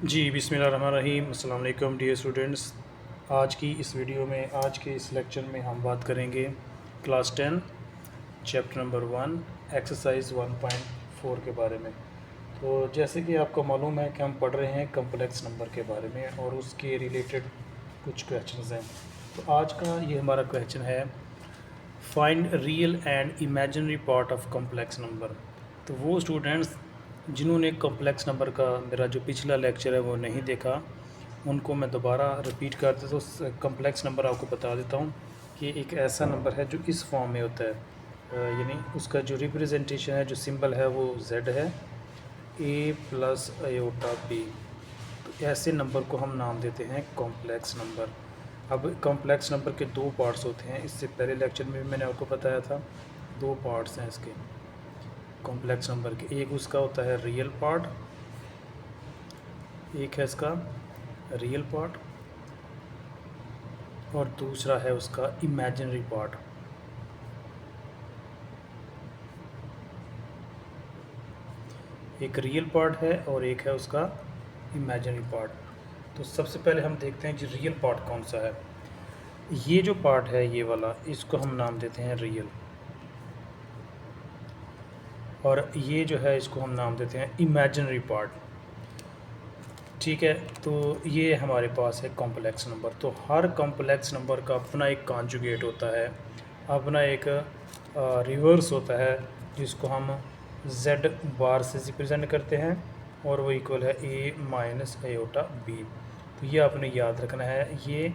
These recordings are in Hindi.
जी बिस्मिल्लाहिर्रहमानिर्रहीम। अस्सलाम वालेकुम डियर स्टूडेंट्स। आज की इस वीडियो में, आज के इस लेक्चर में हम बात करेंगे क्लास 10 चैप्टर नंबर 1 एक्सरसाइज 1.4 के बारे में। तो जैसे कि आपको मालूम है कि हम पढ़ रहे हैं कम्प्लेक्स नंबर के बारे में और उसके रिलेटेड कुछ क्वेश्चंस हैं। तो आज का ये हमारा क्वेश्चन है, find real and imaginary part of complex number. तो वो स्टूडेंट्स जिन्होंने कम्प्लेक्स नंबर का मेरा जो पिछला लेक्चर है वो नहीं देखा, उनको मैं दोबारा रिपीट कर देता हूँ। कम्प्लेक्स नंबर आपको बता देता हूँ कि एक ऐसा नंबर है जो इस फॉर्म में होता है, यानी उसका जो रिप्रेजेंटेशन है, जो सिंबल है वो z है, a प्लस आयोटा b। तो ऐसे नंबर को हम नाम देते हैं कॉम्प्लेक्स नंबर। अब कॉम्प्लेक्स नंबर के दो पार्ट्स होते हैं, इससे पहले लेक्चर में भी मैंने आपको बताया था। दो पार्ट्स हैं इसके कॉम्प्लेक्स नंबर के, एक उसका होता है रियल पार्ट, एक है इसका रियल पार्ट और दूसरा है उसका इमेजिनरी पार्ट। एक रियल पार्ट है और एक है उसका इमेजिनरी पार्ट। तो सबसे पहले हम देखते हैं कि रियल पार्ट कौन सा है। ये जो पार्ट है ये वाला, इसको हम नाम देते हैं रियल, और ये जो है इसको हम नाम देते हैं इमेजिनरी पार्ट। ठीक है, तो ये हमारे पास है कॉम्प्लेक्स नंबर। तो हर कॉम्प्लेक्स नंबर का अपना एक कॉन्जुगेट होता है, अपना एक रिवर्स होता है, जिसको हम z बार से रिप्रेजेंट करते हैं और वो इक्वल है a माइनस आयोटा b। तो ये आपने याद रखना है, ये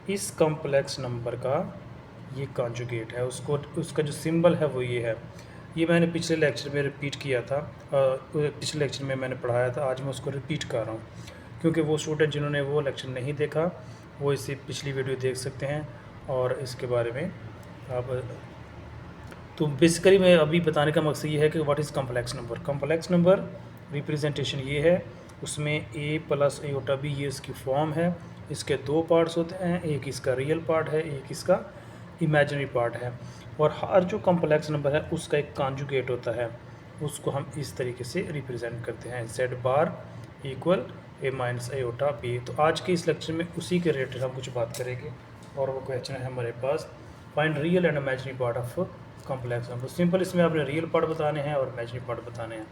इस कॉम्प्लेक्स नंबर का ये कॉन्जुगेट है, उसको उसका जो सिंबल है वो ये है। ये मैंने पिछले लेक्चर में रिपीट किया था, पिछले लेक्चर में मैंने पढ़ाया था, आज मैं उसको रिपीट कर रहा हूँ क्योंकि वो स्टूडेंट जिन्होंने वो लेक्चर नहीं देखा वो इससे पिछली वीडियो देख सकते हैं और इसके बारे में आप। तो बेसिकली मैं अभी बताने का मकसद ये है कि what is complex number. Complex number representation ये है, उसमें a प्लस आयोटा b ये इसकी फॉर्म है। इसके दो पार्ट्स होते हैं, एक इसका रियल पार्ट है, एक इसका इमेजिनरी पार्ट है। और हर जो कॉम्प्लेक्स नंबर है उसका एक कॉन्जुगेट होता है, उसको हम इस तरीके से रिप्रेजेंट करते हैं, z bar equal a minus iota b। तो आज के इस लेक्चर में उसी के रिलेटेड हम कुछ बात करेंगे और वो क्वेश्चन है हमारे पास, find real and imaginary part of complex number. Simple इसमें आपने रियल पार्ट बताने हैं और इमेजिनरी पार्ट बताने हैं।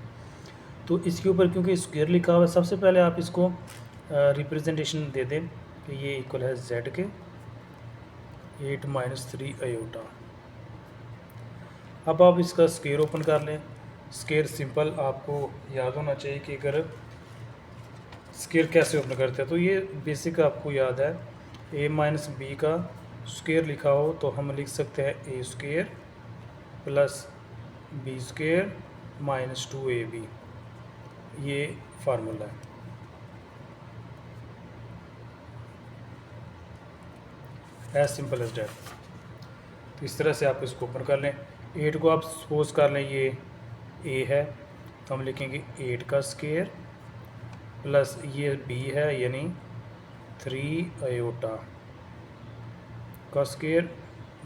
तो इसके ऊपर क्योंकि स्क्वायर लिखा हुआ है, सबसे पहले आप इसको रिप्रेजेंटेशन दे दें कि ये इक्वल है z के 8 माइनस 3 आयोटा। अब आप इसका स्क्वायर ओपन कर लें। स्क्वायर सिंपल आपको याद होना चाहिए कि अगर स्क्वायर कैसे ओपन करते हैं, तो ये बेसिक आपको याद है, a माइनस बी का स्क्वायर लिखा हो तो हम लिख सकते हैं a square plus B square minus 2ab। ये फार्मूला है। As simple as that. तो इस तरह से आप इसको ओपन कर लें। 8 को आप सपोज कर लें ये a है, तो हम लिखेंगे 8 का स्क्वायर प्लस ये b है यानी 3 आयोटा का स्क्वायर,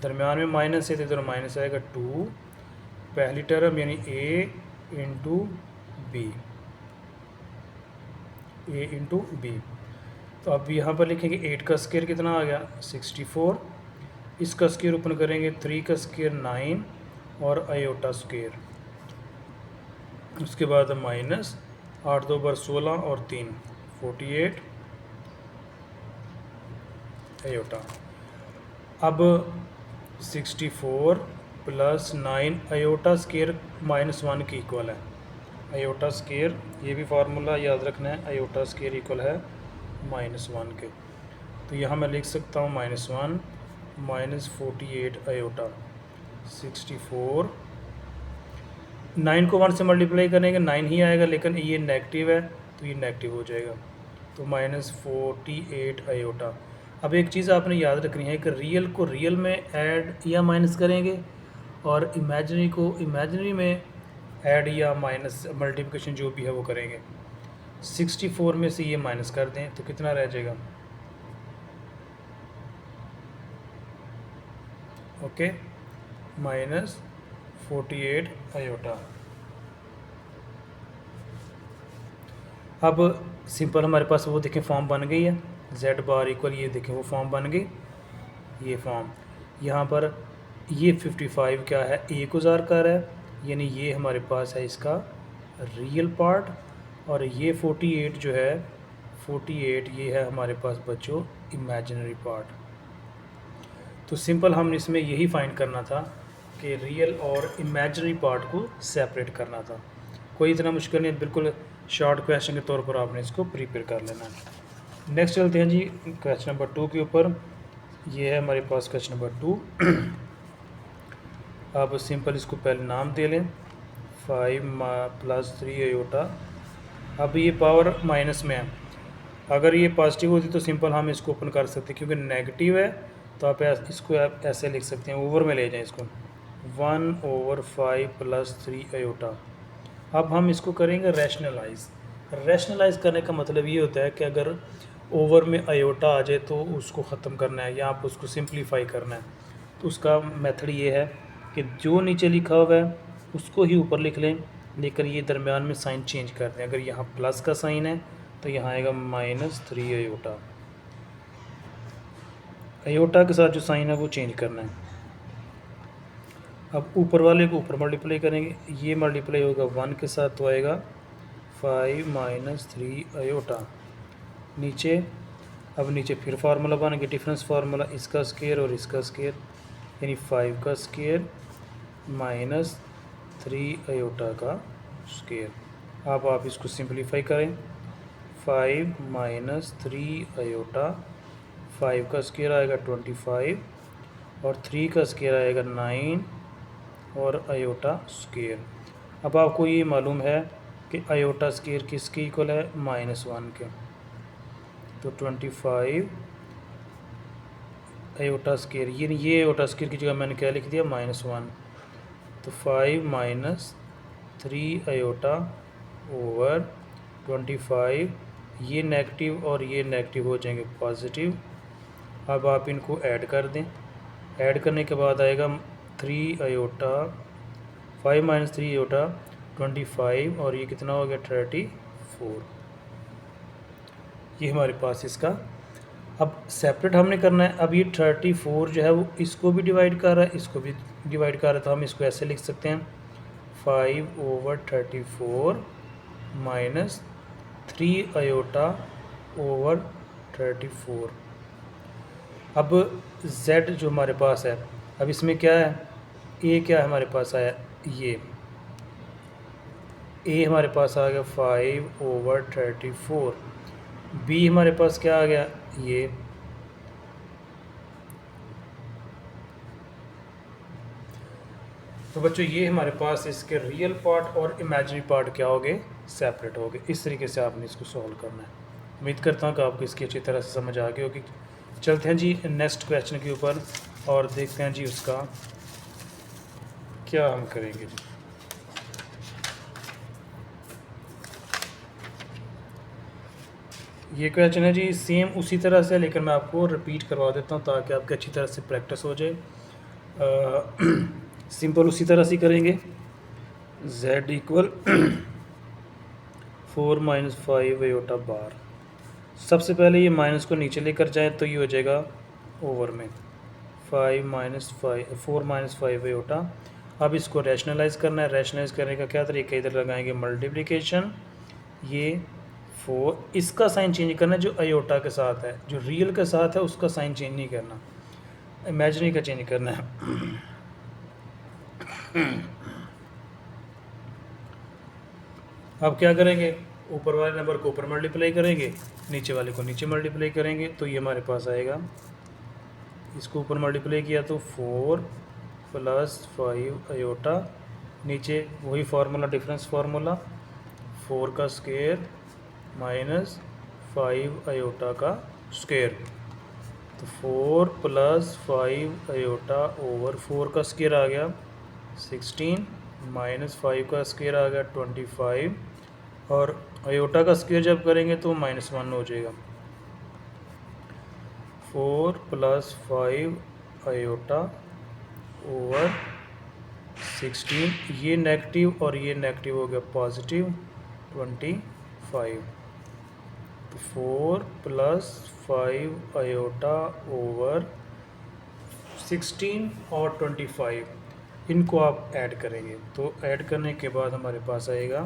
दरमियान में माइनस है तो इधर माइनस आएगा 2, पहली टर्म यानी a into B, a into B. तो अब यहाँ पर लिखेंगे 8 का स्क्वायर कितना आ गया 64, इसका स्क्वायर ओपन करेंगे 3 का स्क्वायर 9 और आयोटा स्क्वायर, उसके बाद माइनस 8 2 बार 16 और 3 48 आयोटा। अब 64 प्लस 9 आयोटा स्क्वायर माइनस 1 की इक्वल है। आयोटा स्क्वायर, ये भी फार्मूला याद रखना है, आयोटा स्क्वायर इक्वल है -1 के। तो यहाँ मैं लिख सकता हूँ -1 माइनस 48 आयोटा 64। 9 को 1 से मल्टीप्लाई करेंगे 9 ही आएगा, लेकिन ये नेगेटिव है तो ये नेगेटिव हो जाएगा, तो -48 आयोटा। अब एक चीज़ आपने याद रखनी है कि रियल को रियल में ऐड या माइनस करेंगे और इमेजिनरी को इमेजिनरी में ऐड या माइनस मल्टीप्लिकेशन जो भी है वो करेंगे। 64 में से ये माइनस कर दें तो कितना रह जाएगा, ओके, -48 आयोटा। अब सिंपल हमारे पास वो देखें फॉर्म बन गई है, जेड बार इक्वल, ये देखें वो फॉर्म बन गई, ये फॉर्म। यहाँ पर ये 55 क्या है, ए को ज़ार कर है, यानी ये हमारे पास है इसका रियल पार्ट, और ये 48 जो है 48 ये है हमारे पास बच्चों इमेजिनरी पार्ट। तो सिंपल हम इसमें यही फाइंड करना था कि रियल और इमेजिनरी पार्ट को सेपरेट करना था। कोई इतना मुश्किल नहीं, बिल्कुल शॉर्ट क्वेश्चन के तौर पर आपने इसको प्रिपेयर कर लेना है। नेक्स्ट चलते हैं जी क्वेश्चन नंबर 2 के ऊपर। ये है हमारे पास क्वेश्चन नंबर 2। आप सिंपल इसको पहले नाम दे लें 5 + 3 अयोटा। अब ये पावर माइनस में है, अगर ये पॉजिटिव होती तो सिंपल हम इसको ओपन कर सकते, क्योंकि नेगेटिव है तो आप इसको आप ऐसे लिख सकते हैं, ओवर में ले जाएं इसको 1/5 + 3 अयोटा। अब हम इसको करेंगे रैशनलाइज। रैशनलाइज करने का मतलब ये होता है कि अगर ओवर में अयोटा आ जाए तो उसको ख़त्म करना है या आप उसको सिंप्लीफाई करना है। तो उसका मेथड ये है कि जो नीचे लिखा हुआ है उसको ही ऊपर लिख लें, लेकर ये दरमियान में साइन चेंज कर दें। अगर यहाँ प्लस का साइन है तो यहाँ आएगा -3 अयोटा। अयोटा के साथ जो साइन है वो चेंज करना है। अब ऊपर वाले को ऊपर मल्टीप्लाई करेंगे, ये मल्टीप्लाई होगा 1 के साथ तो आएगा 5 - 3 अयोटा। नीचे अब नीचे फिर फार्मूला बनेगा, डिफरेंस फार्मूला, इसका स्क्वायर और इसका स्क्वायर, यानी 5 का स्क्वायर -3 अयोटा का स्क्वायर। अब आप इसको सिंपलीफाई करें, 5 - 3 अयोटा, 5 का स्क्वायर आएगा 25 और 3 का स्क्वायर आएगा 9 और अयोटा स्क्वायर। अब आपको ये मालूम है कि अयोटा स्क्वायर किसके इक्वल है, -1 के। तो 25 अयोटा स्क्वायर, ये अयोटा स्क्वायर की जगह मैंने क्या लिख दिया, -1। तो 5 - 3 अयोटा ओवर 25, ये नेगेटिव और ये नेगेटिव हो जाएंगे पॉजिटिव। अब आप इनको ऐड कर दें, ऐड करने के बाद आएगा 3 अयोटा, 5 - 3 अयोटा 25 और ये कितना हो गया 34। ये हमारे पास इसका अब सेपरेट हमने करना है। अब ये 34 जो है वो इसको भी डिवाइड कर रहा है, इसको भी डिवाइड कर रहा है, तो हम इसको ऐसे लिख सकते हैं 5/34 - 3 अयोटा ओवर 34। अब z जो हमारे पास है, अब इसमें क्या है, a क्या हमारे पास आया, ये a हमारे पास आ गया 5/34, b हमारे पास क्या आ गया, ये तो बच्चों ये हमारे पास इसके रियल पार्ट और इमेजिनरी पार्ट क्या हो गए, सेपरेट हो गए। इस तरीके से आपने इसको सॉल्व करना है। उम्मीद करता हूँ कि आपको इसकी अच्छी तरह से समझ आ गई होगी। चलते हैं जी नेक्स्ट क्वेश्चन के ऊपर और देखते हैं जी उसका क्या हम करेंगे जी। ये क्वेश्चन है जी सेम उसी तरह से, लेकिन मैं आपको रिपीट करवा देता हूँ ताकि आपकी अच्छी तरह से प्रैक्टिस हो जाए। सिंपल उसी तरह से करेंगे, z इक्वल 4 - 5 अयोटा बार। सबसे पहले ये माइनस को नीचे लेकर जाए तो ये हो जाएगा ओवर में 4 - 5 अयोटा। अब इसको रैशनलाइज करना है। रैशनलाइज करने का क्या तरीका, इधर लगाएंगे मल्टीप्लिकेशन, ये 4, इसका साइन चेंज करना है जो अयोटा के साथ है, जो रियल के साथ है उसका साइन चेंज नहीं करना, इमेजिनरी का चेंज करना है। अब क्या करेंगे, ऊपर वाले नंबर को ऊपर मल्टीप्लाई करेंगे, नीचे वाले को नीचे मल्टीप्लाई करेंगे, तो ये हमारे पास आएगा, इसको ऊपर मल्टीप्लाई किया तो 4 + 5 अयोटा, नीचे वही फार्मूला डिफरेंस फार्मूला, 4 का स्क्वायर -5 अयोटा का स्क्वायर। तो 4 + 5 अयोटा ओवर 4 का स्क्वायर आ गया 16 -5 का स्क्वायर आ गया 25 और अयोटा का स्क्वायर जब करेंगे तो -1 हो जाएगा। 4 + 5 अयोटा ओवर 16, ये नेगेटिव और ये नेगेटिव हो गया पॉजिटिव 25। तो 4 + 5 आयोटा ओवर 16 और 25, इनको आप ऐड करेंगे। तो ऐड करने के बाद हमारे पास आएगा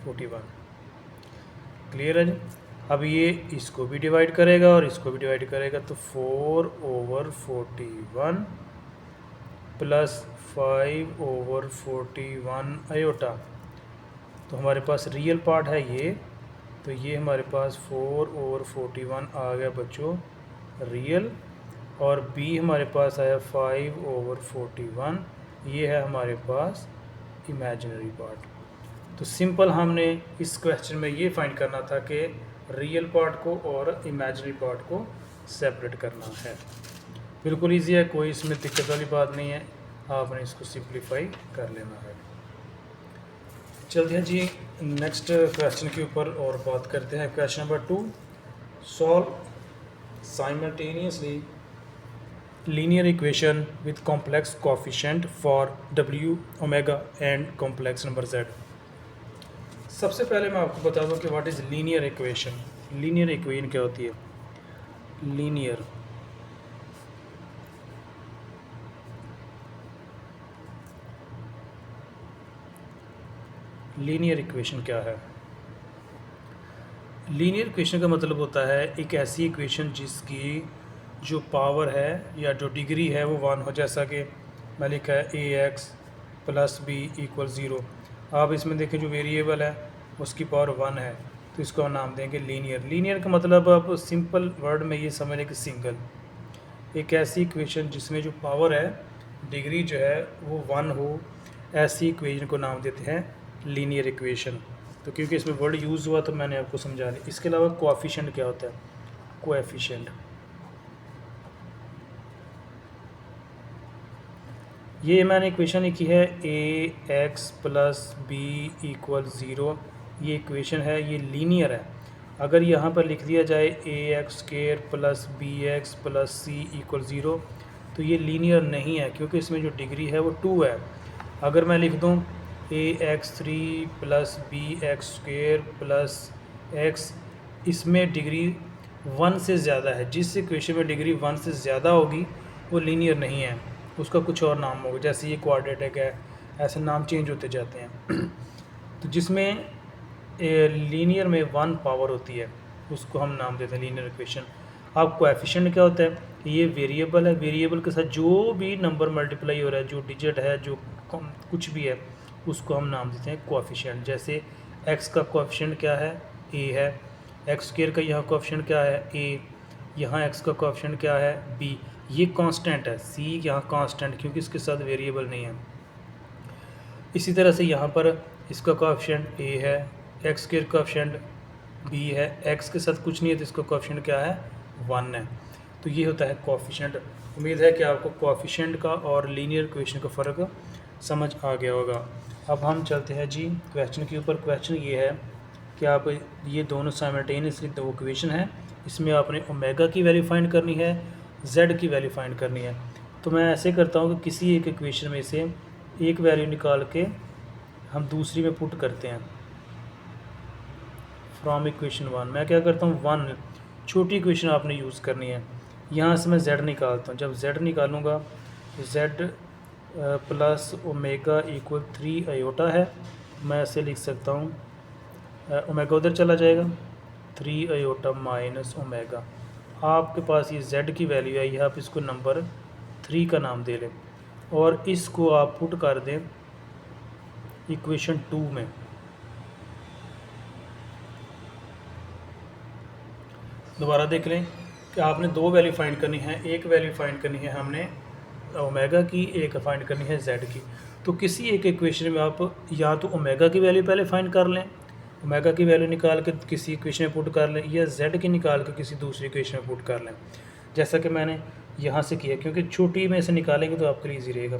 41। क्लियर है जी। अब ये इसको भी डिवाइड करेगा और इसको भी डिवाइड करेगा, तो 4 ओवर 41 + 5 ओवर 41 आयोटा। तो हमारे पास रियल पार्ट है ये, तो ये हमारे पास 4 ओवर 41 आ गया बच्चों रियल, और बी हमारे पास आया 5 ओवर 41, ये है हमारे पास इमेजिनरी पार्ट। तो सिंपल हमने इस क्वेश्चन में ये फाइंड करना था कि रियल पार्ट को और इमेजिनरी पार्ट को सेपरेट करना है। बिल्कुल इजी है, कोई इसमें दिक्कत वाली बात नहीं है, आपने इसको सिंप्लीफाई कर लेना है। चलते हैं जी नेक्स्ट क्वेश्चन के ऊपर और बात करते हैं। Question number 2, solve simultaneously linear equation with complex coefficient for w, omega and complex number z। सबसे पहले मैं आपको बता दूं कि what is linear equation. Linear equation क्या होती है? लीनियर इक्वेशन क्या है? लीनियर इक्वेशन का मतलब होता है एक ऐसी इक्वेशन जिसकी जो पावर है या जो डिग्री है वो 1 हो, जैसा कि मैं लिखा है ax + b = 0। आप इसमें देखें जो वेरिएबल है उसकी पावर 1 है, तो इसको हम नाम देंगे लीनियर। लीनियर का मतलब आप सिंपल वर्ड में ये समझ लें कि सिंगल, एक ऐसी इक्वेशन जिसमें जो पावर है डिग्री जो है वो 1 हो, ऐसी इक्वेशन को नाम देते हैं लीनियर इक्वेशन। तो क्योंकि इसमें वर्ड यूज़ हुआ तो मैंने आपको समझा दिया। इसके अलावा कोएफिशिएंट क्या होता है? कोएफिशिएंट, ये मैंने इक्वेशन लिखी है ax + b = 0। ये इक्वेशन है, ये लीनियर है। अगर यहाँ पर लिख दिया जाए ax² + bx + c = 0, तो ये लीनियर नहीं है, क्योंकि इसमें जो डिग्री है वो 2 है। अगर मैं लिख दूँ ax3 + bx² + x, इसमें डिग्री 1 से ज़्यादा है। जिस इक्वेशन में डिग्री 1 से ज़्यादा होगी वो लीनियर नहीं है, उसका कुछ और नाम होगा। जैसे ये क्वाड्रेटिक है, ऐसे नाम चेंज होते जाते हैं। तो जिसमें लीनियर में 1 पावर होती है उसको हम नाम देते हैं लीनियर इक्वेशन। अब कोएफिशिएंट क्या होता है? ये वेरिएबल है, वेरिएबल के साथ जो भी नंबर मल्टीप्लाई हो रहा है, जो डिजिट है, जो कुछ भी है, उसको हम नाम देते हैं कोएफिशिएंट। जैसे x का कोएफिशिएंट क्या है? a है। x² का यहाँ कोएफिशिएंट क्या है? a। यहाँ x का कोएफिशिएंट क्या है? b। ये कांस्टेंट है, c यहाँ कांस्टेंट, क्योंकि इसके साथ वेरिएबल नहीं है। इसी तरह से यहाँ पर इसका कोएफिशिएंट a है, x² का कोएफिशिएंट b है, x के साथ कुछ नहीं है तो इसका कोएफिशिएंट क्या है? 1 है। तो ये होता है कोएफिशिएंट। उम्मीद है कि आपको कोएफिशिएंट का और लीनियर इक्वेशन का फ़र्क समझ आ गया होगा। अब हम चलते हैं जी क्वेश्चन के ऊपर। क्वेश्चन ये है कि आप ये दोनों साइमल्टेनियसली दो इक्वेशन है, इसमें आपने ओमेगा की वैल्यू फाइंड करनी है, z की वैल्यू फाइंड करनी है। तो मैं ऐसे करता हूँ कि किसी एक इक्वेशन में से एक वैल्यू निकाल के हम दूसरी में पुट करते हैं। फ्रॉम इक्वेशन 1 मैं क्या करता हूँ, 1 छोटी इक्वेशन आपने यूज़ करनी है। यहाँ से मैं z निकालता हूँ। जब z निकालूँगा तो z + ओमेगा = 3 आयोटा है। मैं ऐसे लिख सकता हूँ, ओमेगा उधर चला जाएगा, 3 आयोटा - ओमेगा। आपके पास ये z की वैल्यू आई है, आप इसको नंबर 3 का नाम दे लें और इसको आप पुट कर दें इक्वेशन 2 में। दोबारा देख लें कि आपने दो वैल्यू फाइंड करनी है। एक वैल्यू फाइंड करनी है हमने ओमेगा की, एक फाइंड करनी है z की। तो किसी एक इक्वेशन में आप या तो ओमेगा की वैल्यू पहले फाइंड कर लें, ओमेगा की वैल्यू निकाल के किसी इक्वेशन में पुट कर लें, या z की निकाल के किसी दूसरी इक्वेशन में पुट कर लें, जैसा कि मैंने यहाँ से किया, क्योंकि छोटी में से निकालेंगे तो आपके लिए ईजी रहेगा।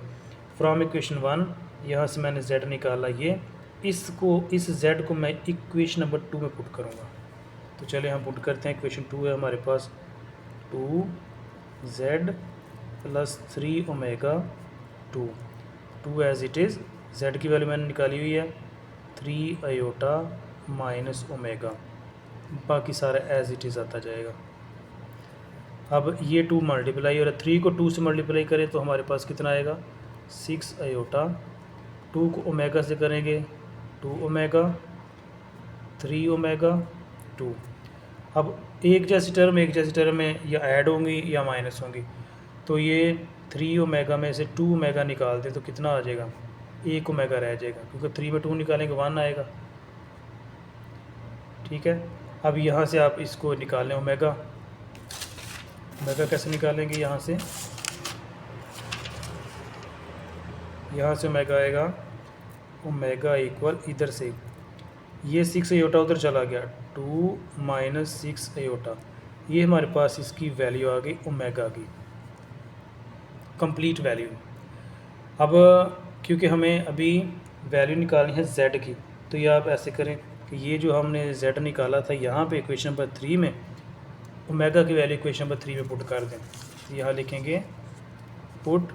फ्रॉम इक्वेशन 1 यहाँ से मैंने z निकाला, ये इसको इस z को मैं इक्वेशन नंबर 2 में पुट करूँगा। तो चलिए हम पुट करते हैं। इक्वेशन 2 है हमारे पास 2z + 3 omega 2 as it is. z की वैल्यू मैंने निकाली हुई है 3 आयोटा माइनस ओमेगा, बाकी सारा एज इट इज़ आता जाएगा। अब ये 2 मल्टीप्लाई और 3 को 2 से मल्टीप्लाई करें तो हमारे पास कितना आएगा 6 आयोटा, 2 को ओमेगा से करेंगे 2 ओमेगा, 3 ओमेगा 2। अब एक जैसी टर्म में या ऐड होंगी या माइनस होंगी, तो ये 3 ओमेगा में से 2 ओमेगा निकाल दें तो कितना आ जाएगा 1 ओमेगा रह जाएगा, क्योंकि 3 में 2 निकालेंगे 1 आएगा। ठीक है, अब यहाँ से आप इसको निकालें ओमेगा कैसे निकालेंगे, यहाँ से ओमेगा आएगा ओमेगा इक्वल इधर से ये 6 आयोटा उधर चला गया 2 माइनस 6 आयोटा, ये हमारे पास इसकी वैल्यू आ गई ओमेगा की कंप्लीट वैल्यू। अब क्योंकि हमें अभी वैल्यू निकालनी है z की, तो ये आप ऐसे करें कि ये जो हमने z निकाला था यहाँ पे इक्वेशन नंबर 3 में ओमेगा की वैल्यू इक्वेशन नंबर 3 में पुट कर दें। तो यहाँ लिखेंगे पुट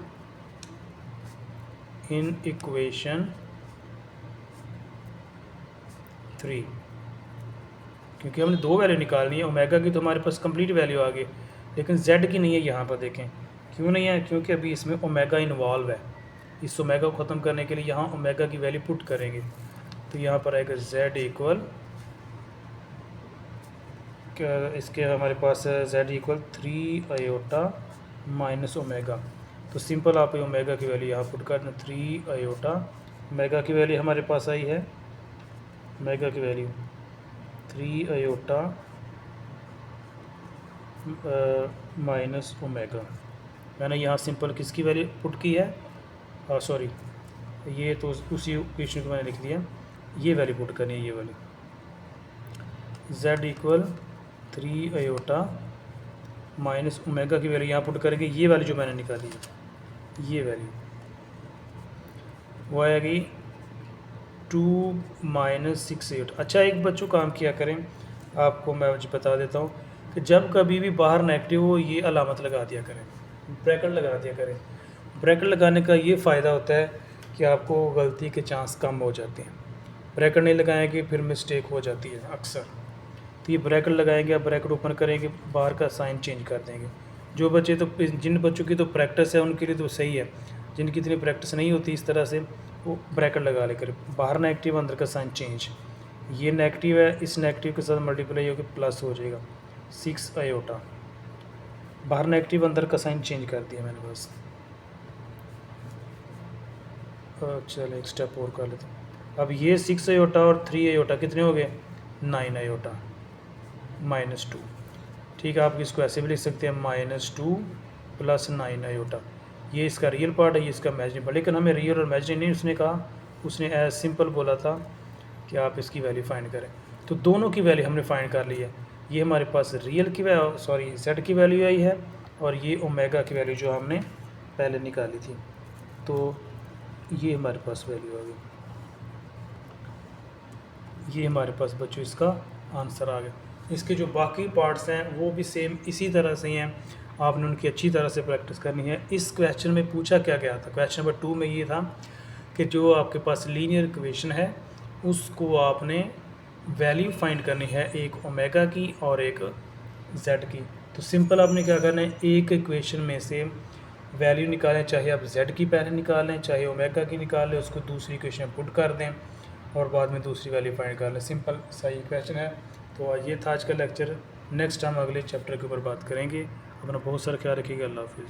इन इक्वेशन 3, क्योंकि हमने 2 वैल्यू निकालनी है। ओमेगा की तो हमारे पास कंप्लीट वैल्यू आ गई, लेकिन z की नहीं है। यहाँ पर देखें क्यों नहीं है, क्योंकि अभी इसमें ओमेगा इन्वॉल्व है। इस ओमेगा को ख़त्म करने के लिए यहाँ ओमेगा की वैल्यू पुट करेंगे, तो यहाँ पर आएगा z इक्वल इसके हमारे पास z equal 3 iota minus omega. तो सिंपल आप ओमेगा की वैल्यू यहाँ पुट कर दें 3 आयोटा, ओमेगा की वैल्यू हमारे पास आई है, ओमेगा की वैल्यू 3 आयोटा माइनस ओमेगा। मैंने यहाँ सिंपल किसकी वैल्यू पुट की है, सॉरी ये तो उसी इक्वेशन को मैंने लिख दिया, ये वैल्यू पुट करनी है, ये वाली z equal 3 iota minus omega की वैल्यू यहाँ पुट करेंगे। ये वैल्यू जो मैंने निकाली है, ये वैल्यू वो आएगी 2 माइनस 6 आयोटा। अच्छा, एक बच्चों काम किया करें, आपको मैं बता देता हूँ कि जब कभी भी बाहर नेगेटिव हो ये अलामत लगा दिया करें, ब्रैकेट लगा दिया करें। ब्रैकेट लगाने का ये फ़ायदा होता है कि आपको गलती के चांस कम हो जाते हैं। ब्रैकेट नहीं लगाएंगे फिर मिस्टेक हो जाती है अक्सर। तो ये ब्रैकेट लगाएंगे, आप ब्रैकेट ओपन करेंगे, बाहर का साइन चेंज कर देंगे। जो बच्चे तो जिन बच्चों की तो प्रैक्टिस है उनके लिए तो सही है, जिनकी इतनी प्रैक्टिस नहीं होती इस तरह से वो ब्रैकेट लगा लेकर, बाहर नेगेटिव अंदर का साइन चेंज, ये नेगेटिव है इस नेगेटिव के साथ मल्टीप्लाई होकर प्लस हो जाएगा 6 आयोटा, बाहर नेगेटिव अंदर का साइन चेंज कर दिया मैंने बस। चलो एक स्टेप और कर लेते हैं। अब ये 6 आयोटा और 3 आयोटा कितने हो गए 9 आयोटा माइनस 2। ठीक है, आप इसको ऐसे भी लिख सकते हैं -2 प्लस 9 आयोटा। ये इसका रियल पार्ट है, ये इसका इमेजिनरी पार्ट, लेकिन हमें रियल और इमेजिनरी नहीं उसने कहा, उसने एज सिंपल बोला था कि आप इसकी वैल्यू फाइंड करें। तो दोनों की वैल्यू हमने फाइंड कर ली है। ये हमारे पास रियल की z की वैल्यू आई है और ये ओमेगा की वैल्यू जो हमने पहले निकाली थी, तो ये हमारे पास वैल्यू आ गई। ये हमारे पास बच्चों इसका आंसर आ गया। इसके जो बाकी पार्ट्स हैं वो भी सेम इसी तरह से हैं, आपने उनकी अच्छी तरह से प्रैक्टिस करनी है। इस क्वेश्चन में पूछा क्या गया था, क्वेश्चन नंबर 2 में ये था कि जो आपके पास लीनियर इक्वेशन है उसको आपने वैल्यू फाइंड करनी है, एक ओमेगा की और एक z की। तो सिंपल आपने क्या करना है, एक इक्वेशन में से वैल्यू निकालें, चाहे आप z की पहले निकालें चाहे ओमेगा की निकाल लें, उसको दूसरी इक्वेशन में पुट कर दें और बाद में दूसरी वैल्यू फाइंड कर लें। सिंपल सही क्वेश्चन है। तो ये था आज का लेक्चर। नेक्स्ट टाइम अगले चैप्टर के ऊपर बात करेंगे। अपना बहुत सारा ख्याल रखिएगा। अल्लाह हाफिज़।